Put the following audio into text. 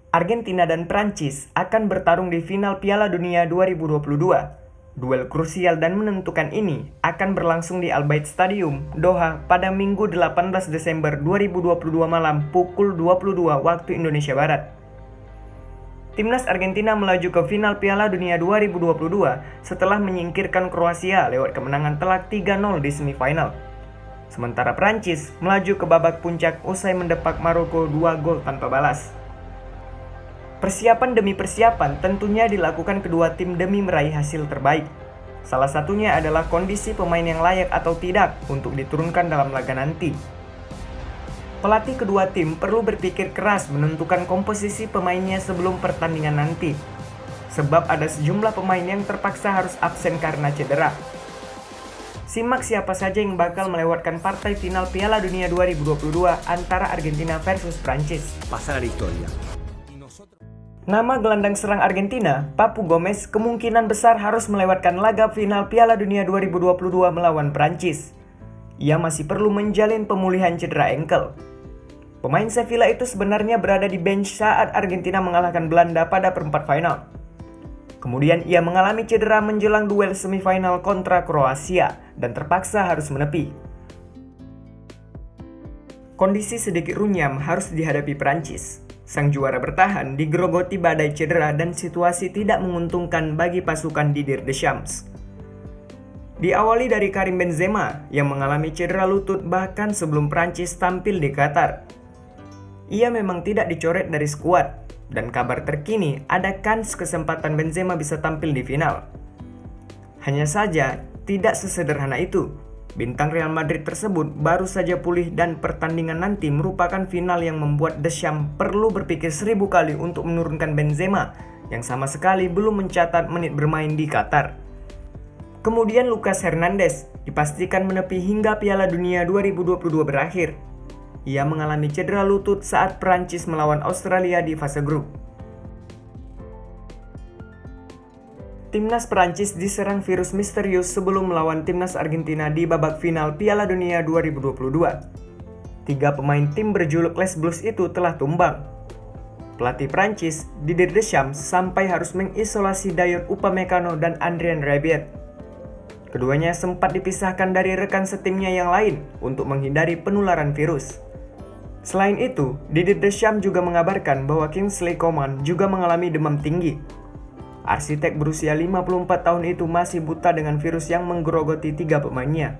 Argentina dan Prancis akan bertarung di final Piala Dunia 2022. Duel krusial dan menentukan ini akan berlangsung di Al Bayt Stadium, Doha pada Minggu 18 Desember 2022 malam pukul 22 waktu Indonesia Barat. Timnas Argentina melaju ke final Piala Dunia 2022 setelah menyingkirkan Kroasia lewat kemenangan telak 3-0 di semifinal. Sementara Prancis melaju ke babak puncak usai mendepak Maroko 2 gol tanpa balas. Persiapan demi persiapan tentunya dilakukan kedua tim demi meraih hasil terbaik. Salah satunya adalah kondisi pemain yang layak atau tidak untuk diturunkan dalam laga nanti. Pelatih kedua tim perlu berpikir keras menentukan komposisi pemainnya sebelum pertandingan nanti. Sebab ada sejumlah pemain yang terpaksa harus absen karena cedera. Simak siapa saja yang bakal melewatkan partai final Piala Dunia 2022 antara Argentina versus Prancis. Pasar a la historia. Nama gelandang serang Argentina, Papu Gomez, kemungkinan besar harus melewatkan laga final Piala Dunia 2022 melawan Prancis. Ia masih perlu menjalin pemulihan cedera engkel. Pemain Sevilla itu sebenarnya berada di bench saat Argentina mengalahkan Belanda pada perempat final. Kemudian ia mengalami cedera menjelang duel semifinal kontra Kroasia dan terpaksa harus menepi. Kondisi sedikit runyam harus dihadapi Prancis. Sang juara bertahan digerogoti badai cedera dan situasi tidak menguntungkan bagi pasukan Didier Deschamps. Diawali dari Karim Benzema yang mengalami cedera lutut bahkan sebelum Prancis tampil di Qatar. Ia memang tidak dicoret dari skuad dan kabar terkini ada kans kesempatan Benzema bisa tampil di final. Hanya saja tidak sesederhana itu. Bintang Real Madrid tersebut baru saja pulih dan pertandingan nanti merupakan final yang membuat Deschamps perlu berpikir 1000 kali untuk menurunkan Benzema yang sama sekali belum mencatat menit bermain di Qatar. Kemudian Lucas Hernandez dipastikan menepi hingga Piala Dunia 2022 berakhir. Ia mengalami cedera lutut saat Prancis melawan Australia di fase grup. Timnas Prancis diserang virus misterius sebelum melawan Timnas Argentina di babak final Piala Dunia 2022. 3 pemain tim berjuluk Les Bleus itu telah tumbang. Pelatih Prancis, Didier Deschamps, sampai harus mengisolasi Dayot Upamecano dan Adrien Rabiot. Keduanya sempat dipisahkan dari rekan setimnya yang lain untuk menghindari penularan virus. Selain itu, Didier Deschamps juga mengabarkan bahwa Kingsley Coman juga mengalami demam tinggi. Arsitek berusia 54 tahun itu masih buta dengan virus yang menggerogoti 3 pemainnya.